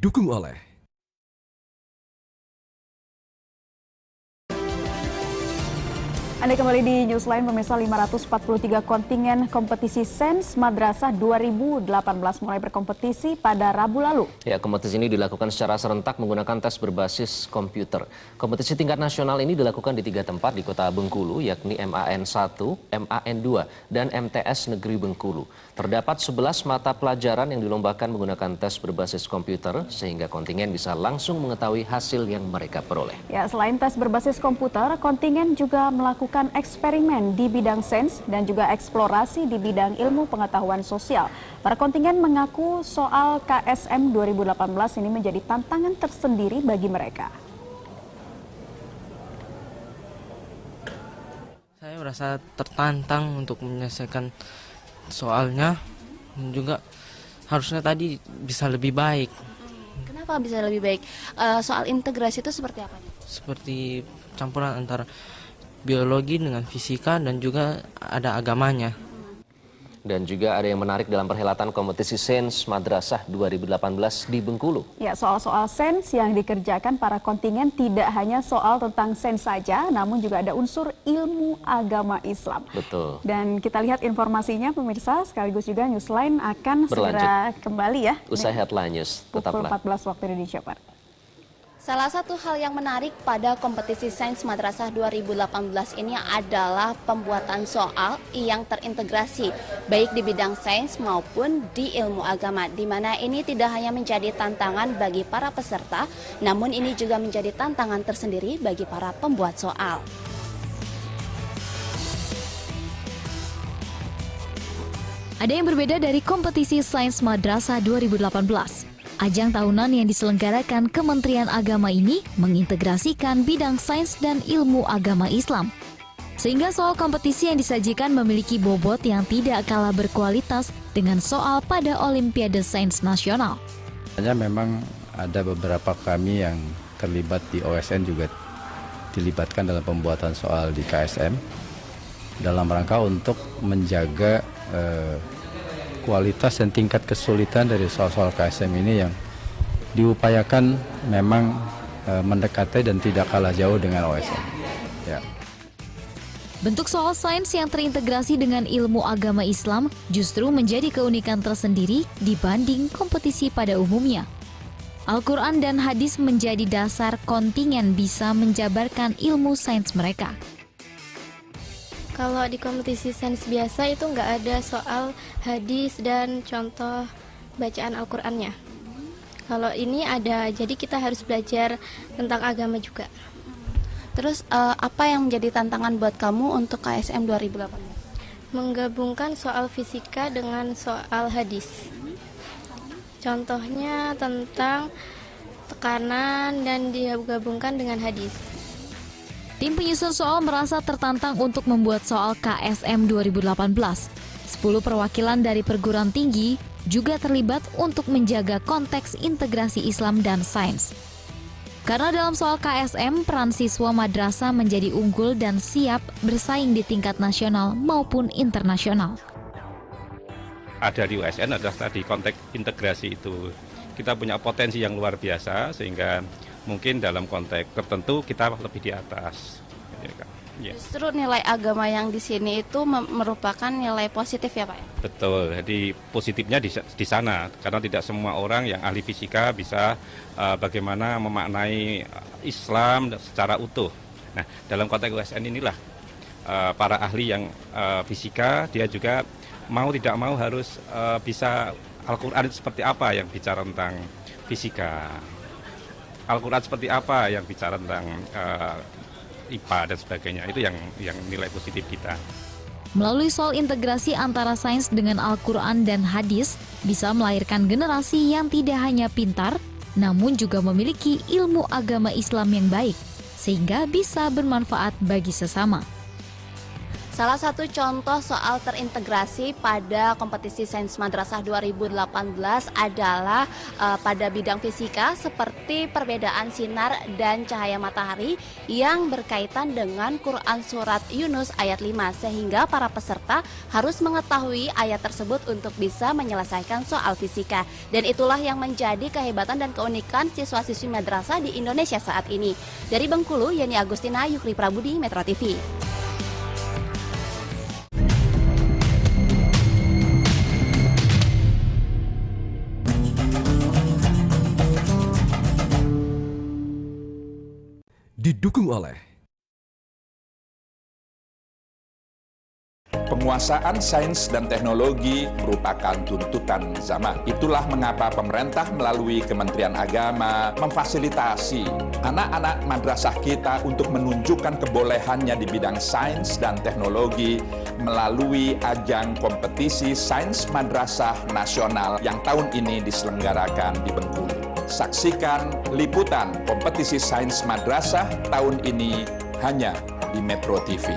didukung oleh Anda kembali di Newsline, pemirsa. 543 kontingen kompetisi Sains Madrasah 2018 mulai berkompetisi pada Rabu lalu. Ya, kompetisi ini dilakukan secara serentak menggunakan tes berbasis komputer. Kompetisi tingkat nasional ini dilakukan di 3 tempat di Kota Bengkulu, yakni MAN 1, MAN 2, dan MTS Negeri Bengkulu. Terdapat 11 mata pelajaran yang dilombakan menggunakan tes berbasis komputer, sehingga kontingen bisa langsung mengetahui hasil yang mereka peroleh. Ya, selain tes berbasis komputer, kontingen juga melakukan eksperimen di bidang sains dan juga eksplorasi di bidang ilmu pengetahuan sosial. Para kontingen mengaku soal KSM 2018 ini menjadi tantangan tersendiri bagi mereka. Saya merasa tertantang untuk menyelesaikan soalnya, dan juga harusnya tadi bisa lebih baik. Kenapa bisa lebih baik? Soal integrasi itu seperti apa? Seperti campuran antara biologi dengan fisika dan juga ada agamanya. Dan juga ada yang menarik dalam perhelatan kompetisi Sains Madrasah 2018 di Bengkulu. Ya, soal-soal sains yang dikerjakan para kontingen tidak hanya soal tentang sains saja, namun juga ada unsur ilmu agama Islam. Betul. Dan kita lihat informasinya, pemirsa, sekaligus juga Newsline akan segera kembali ya. Usai Headline News, Pukul tetaplah. 14 waktu Indonesia Barat. Salah satu hal yang menarik pada kompetisi Sains Madrasah 2018 ini adalah pembuatan soal yang terintegrasi baik di bidang sains maupun di ilmu agama, di mana ini tidak hanya menjadi tantangan bagi para peserta, namun ini juga menjadi tantangan tersendiri bagi para pembuat soal. Ada yang berbeda dari kompetisi Sains Madrasah 2018. Ajang tahunan yang diselenggarakan Kementerian Agama ini mengintegrasikan bidang sains dan ilmu agama Islam. Sehingga soal kompetisi yang disajikan memiliki bobot yang tidak kalah berkualitas dengan soal pada Olimpiade Sains Nasional. Hanya memang ada beberapa kami yang terlibat di OSN juga dilibatkan dalam pembuatan soal di KSM dalam rangka untuk menjaga kualitas dan tingkat kesulitan dari soal-soal KSM ini yang diupayakan memang mendekati dan tidak kalah jauh dengan OSN. Ya. Bentuk soal sains yang terintegrasi dengan ilmu agama Islam justru menjadi keunikan tersendiri dibanding kompetisi pada umumnya. Al-Quran dan hadis menjadi dasar kontingen bisa menjabarkan ilmu sains mereka. Kalau di kompetisi sains biasa itu nggak ada soal hadis dan contoh bacaan Al-Qur'annya. Kalau ini ada, jadi kita harus belajar tentang agama juga. Terus apa yang menjadi tantangan buat kamu untuk KSM 2018? Menggabungkan soal fisika dengan soal hadis. Contohnya tentang tekanan dan digabungkan dengan hadis. Tim penyusun soal merasa tertantang untuk membuat soal KSM 2018. 10 perwakilan dari perguruan tinggi juga terlibat untuk menjaga konteks integrasi Islam dan sains. Karena dalam soal KSM, peran siswa madrasah menjadi unggul dan siap bersaing di tingkat nasional maupun internasional. Ada di USN adalah tadi konteks integrasi itu. Kita punya potensi yang luar biasa sehingga mungkin dalam konteks tertentu kita lebih di atas. Ya. Justru nilai agama yang di sini itu merupakan nilai positif ya Pak? Betul, jadi positifnya di sana karena tidak semua orang yang ahli fisika bisa bagaimana memaknai Islam secara utuh. Nah, dalam konteks USN inilah para ahli yang fisika dia juga mau tidak mau harus bisa Al-Quran seperti apa yang bicara tentang fisika. Al-Quran seperti apa yang bicara tentang IPA dan sebagainya. Itu yang nilai positif kita. Melalui soal integrasi antara sains dengan Al-Quran dan hadis, bisa melahirkan generasi yang tidak hanya pintar, namun juga memiliki ilmu agama Islam yang baik, sehingga bisa bermanfaat bagi sesama. Salah satu contoh soal terintegrasi pada kompetisi Sains Madrasah 2018 adalah pada bidang fisika seperti perbedaan sinar dan cahaya matahari yang berkaitan dengan Quran Surat Yunus ayat 5, sehingga para peserta harus mengetahui ayat tersebut untuk bisa menyelesaikan soal fisika. Dan itulah yang menjadi kehebatan dan keunikan siswa-siswi madrasah di Indonesia saat ini. Dari Bengkulu, Yeni Agustina, Yukri Prabudi, Metro TV. Didukung oleh penguasaan sains dan teknologi merupakan tuntutan zaman. Itulah mengapa pemerintah melalui Kementerian Agama memfasilitasi anak-anak madrasah kita untuk menunjukkan kebolehannya di bidang sains dan teknologi melalui ajang kompetisi Sains Madrasah Nasional yang tahun ini diselenggarakan di Bengkulu. Saksikan liputan kompetisi Sains Madrasah tahun ini hanya di Metro TV.